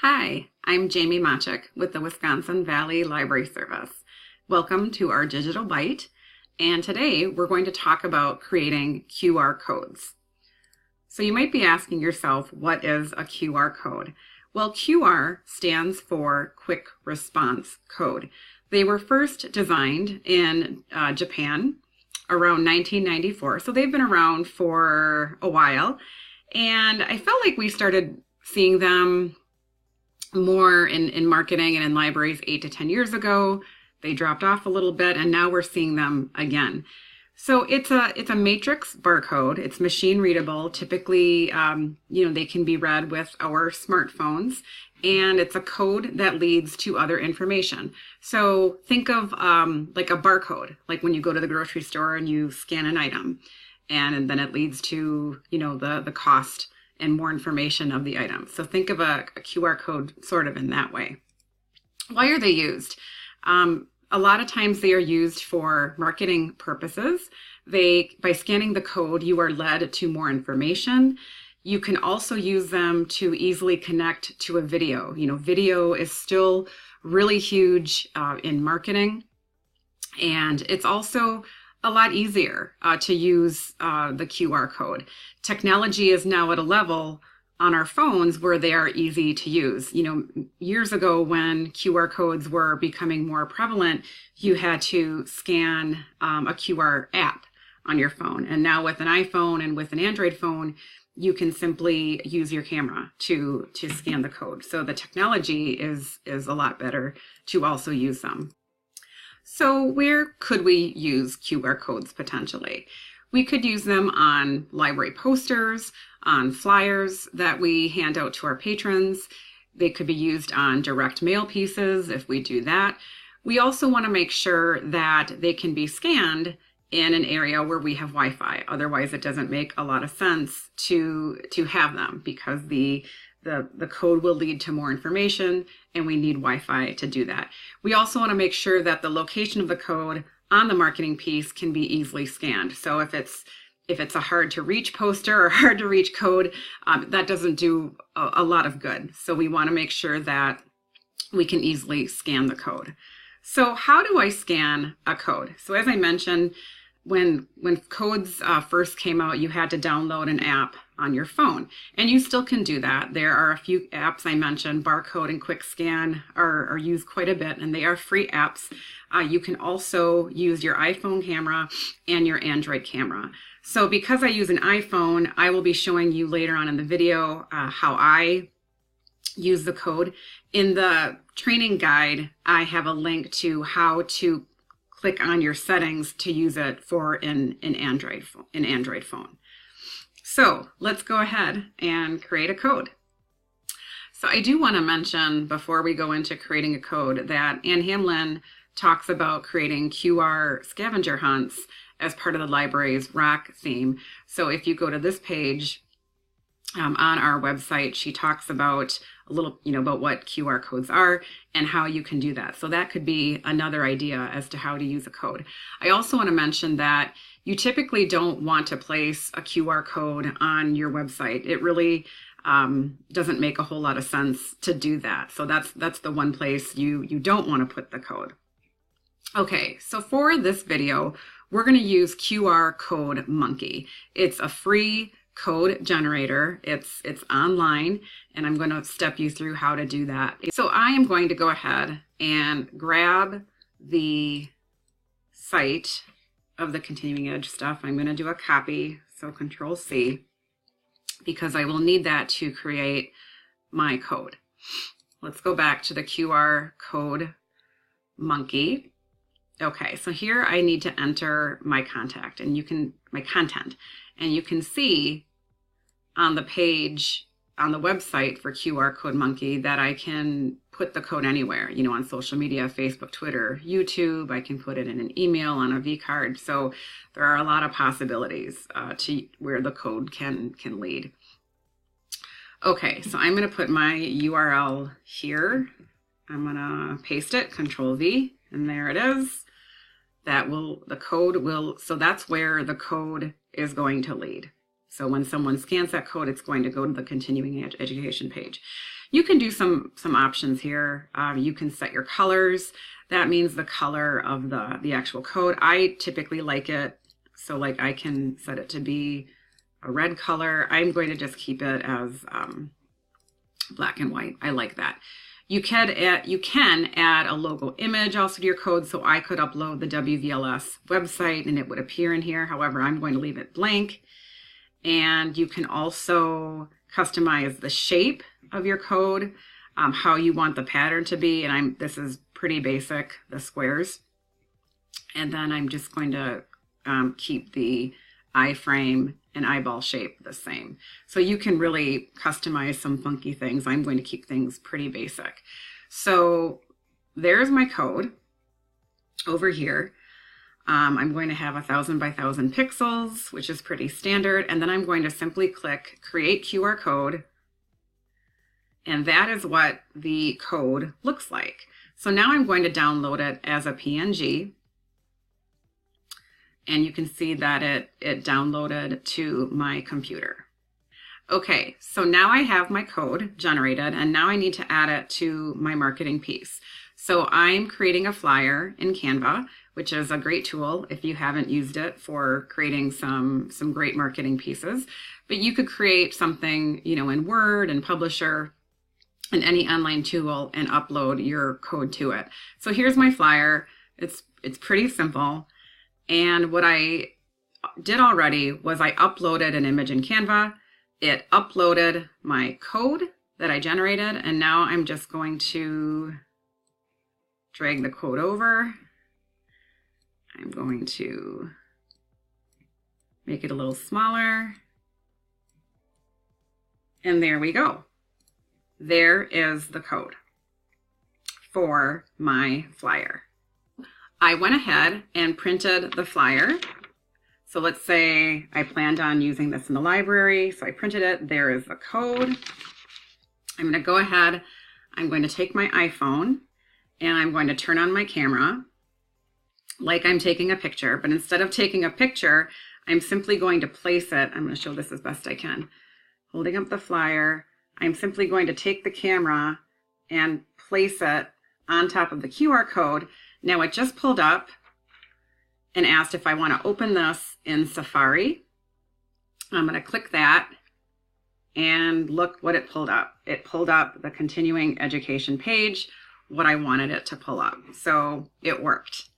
Hi, I'm Jamie Machik with the Wisconsin Valley Library Service. Welcome to our Digital Byte, and today we're going to talk about creating QR codes. So you might be asking yourself, what is a QR code? Well, QR stands for Quick Response Code. They were first designed in Japan around 1994, so they've been around for a while, and I felt like we started seeing them more in marketing and in libraries 8 to 10 years ago. They dropped off a little bit, and now we're seeing them again. So it's a matrix barcode. It's machine readable. Typically, they can be read with our smartphones, and it's a code that leads to other information. So think of like a barcode, like when you go to the grocery store and you scan an item, and then it leads to the cost and more information of the item. So think of a QR code sort of in that way. Why are they used? A lot of times they are used for marketing purposes. By scanning the code, you are led to more information. You can also use them to easily connect to a video. Video is still really huge in marketing, and it's also a lot easier to use the QR code. Technology is now at a level on our phones where they are easy to use. Years ago when QR codes were becoming more prevalent, you had to scan a QR app on your phone. And now with an iPhone and with an Android phone, you can simply use your camera to scan the code. So the technology is a lot better to also use them. So where could we use QR codes potentially? We could use them on library posters, on flyers that we hand out to our patrons. They could be used on direct mail pieces if we do that. We also want to make sure that they can be scanned in an area where we have Wi-Fi. Otherwise, it doesn't make a lot of sense to have them, because the code will lead to more information, and we need Wi-Fi to do that. We also want to make sure that the location of the code on the marketing piece can be easily scanned. So if it's a hard to reach poster or hard to reach code, that doesn't do a lot of good. So we want to make sure that we can easily scan the code. So how do I scan a code? So as I mentioned, when codes first came out, you had to download an app on your phone, and you still can do that. There are a few apps I mentioned. Barcode and Quick Scan are used quite a bit, and they are free apps. You can also use your iPhone camera and your Android camera. So because I use an iPhone, I will be showing you later on in the video how I use the code. In the training guide, I have a link to how to click on your settings to use it for an Android phone. So let's go ahead and create a code. So I do want to mention before we go into creating a code that Ann Hamlin talks about creating QR scavenger hunts as part of the library's rock theme. So if you go to this page on our website, she talks about a little, about what QR codes are and how you can do that. So that could be another idea as to how to use a code. I also want to mention that you typically don't want to place a QR code on your website. It really doesn't make a whole lot of sense to do that. So that's the one place you don't want to put the code. Okay, so for this video, we're going to use QR Code Monkey. It's a free code generator. It's online, and I'm going to step you through how to do that. So I am going to go ahead and grab the site of the continuing edge stuff. I'm going to do a copy, so Control C, because I will need that to create my code. Let's go back to the QR Code Monkey. Okay, so here I need to enter my content, and you can see on the page on the website for QR Code Monkey that I can put the code anywhere, on social media, Facebook, Twitter, YouTube. I can put it in an email, on a V-card. So there are a lot of possibilities to where the code can lead. Okay, so I'm going to put my URL here. I'm going to paste it, Control V, and there it is. So that's where the code is going to lead. So when someone scans that code, it's going to go to the continuing education page. You can do some options here. You can set your colors. That means the color of the actual code. I typically like it, so like I can set it to be a red color. I'm going to just keep it as black and white. I like that. You can add a logo image also to your code, so I could upload the WVLS website and it would appear in here. However, I'm going to leave it blank. And you can also customize the shape of your code, how you want the pattern to be. And this is pretty basic, the squares. And then I'm just going to keep the iframe and eyeball shape the same. So you can really customize some funky things. I'm going to keep things pretty basic. So there's my code over here. I'm going to have 1,000 by 1,000 pixels, which is pretty standard. And then I'm going to simply click Create QR Code. And that is what the code looks like. So now I'm going to download it as a PNG. And you can see that it downloaded to my computer. Okay, so now I have my code generated, and now I need to add it to my marketing piece. So I'm creating a flyer in Canva, which is a great tool if you haven't used it for creating some great marketing pieces. But you could create something, in Word and Publisher and any online tool and upload your code to it. So here's my flyer. It's pretty simple. And what I did already was I uploaded an image in Canva. It uploaded my code that I generated, and now I'm just going to drag the code over. I'm going to make it a little smaller. And there we go. There is the code for my flyer. I went ahead and printed the flyer. So let's say I planned on using this in the library. So I printed it. There is the code. I'm going to go ahead. I'm going to take my iPhone and I'm going to turn on my camera like I'm taking a picture. But instead of taking a picture, I'm simply going to place it. I'm going to show this as best I can. Holding up the flyer, I'm simply going to take the camera and place it on top of the QR code. Now it just pulled up and asked if I want to open this in Safari. I'm going to click that and look what it pulled up. It pulled up the continuing education page, what I wanted it to pull up. So it worked.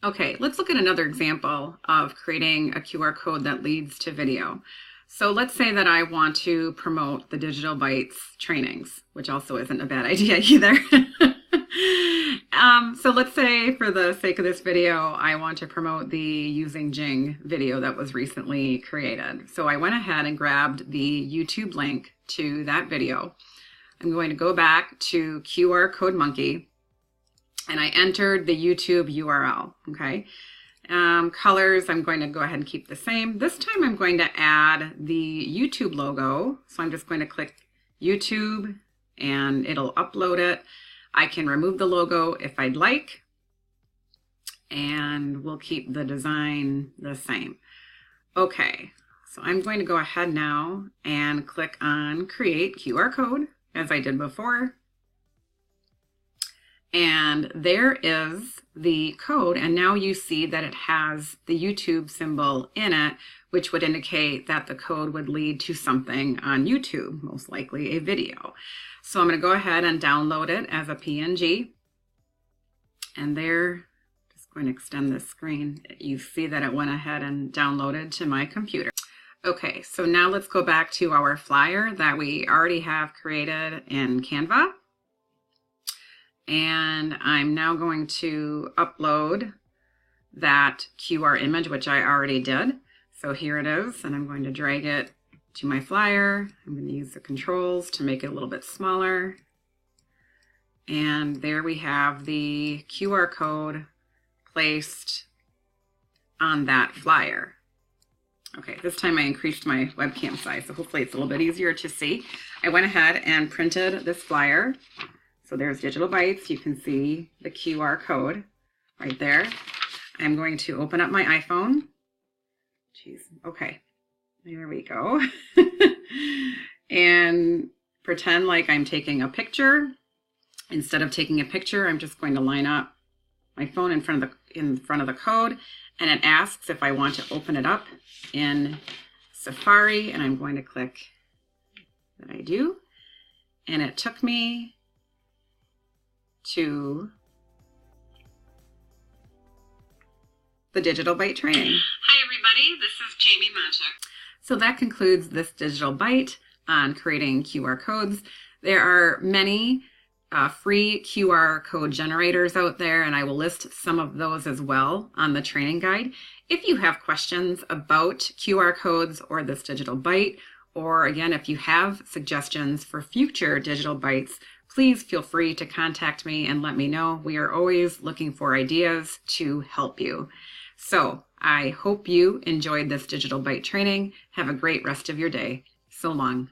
Okay, let's look at another example of creating a QR code that leads to video. So let's say that I want to promote the Digital Bytes trainings, which also isn't a bad idea either. So let's say for the sake of this video, I want to promote the Using Jing video that was recently created. So I went ahead and grabbed the YouTube link to that video. I'm going to go back to QR Code Monkey and I entered the YouTube URL, okay? Colors, I'm going to go ahead and keep the same. This time I'm going to add the YouTube logo. So I'm just going to click YouTube and it'll upload it. I can remove the logo if I'd like, and we'll keep the design the same. Okay, so I'm going to go ahead now and click on Create QR Code, as I did before. And there is the code, and now you see that it has the YouTube symbol in it, which would indicate that the code would lead to something on YouTube, most likely a video. So I'm going to go ahead and download it as a PNG. And there, just going to extend this screen. You see that it went ahead and downloaded to my computer. Okay, so now let's go back to our flyer that we already have created in Canva. And I'm now going to upload that QR image, which I already did. So here it is, and I'm going to drag it to my flyer. I'm going to use the controls to make it a little bit smaller. And there we have the QR code placed on that flyer. Okay, this time I increased my webcam size, so hopefully it's a little bit easier to see. I went ahead and printed this flyer. So there's Digital Bytes. You can see the QR code right there. I'm going to open up my iPhone. Geez, okay. There we go. And pretend like I'm taking a picture. Instead of taking a picture, I'm just going to line up my phone in front of the code, and it asks if I want to open it up in Safari, and I'm going to click that I do. And it took me to the Digital Byte training. Hi everybody, this is Jamie Maciek. So that concludes this Digital Byte on creating QR codes. There are many free QR code generators out there, and I will list some of those as well on the training guide. If you have questions about QR codes or this Digital Byte, or again, if you have suggestions for future Digital Bytes, please feel free to contact me and let me know. We are always looking for ideas to help you. So I hope you enjoyed this Digital Byte training. Have a great rest of your day. So long.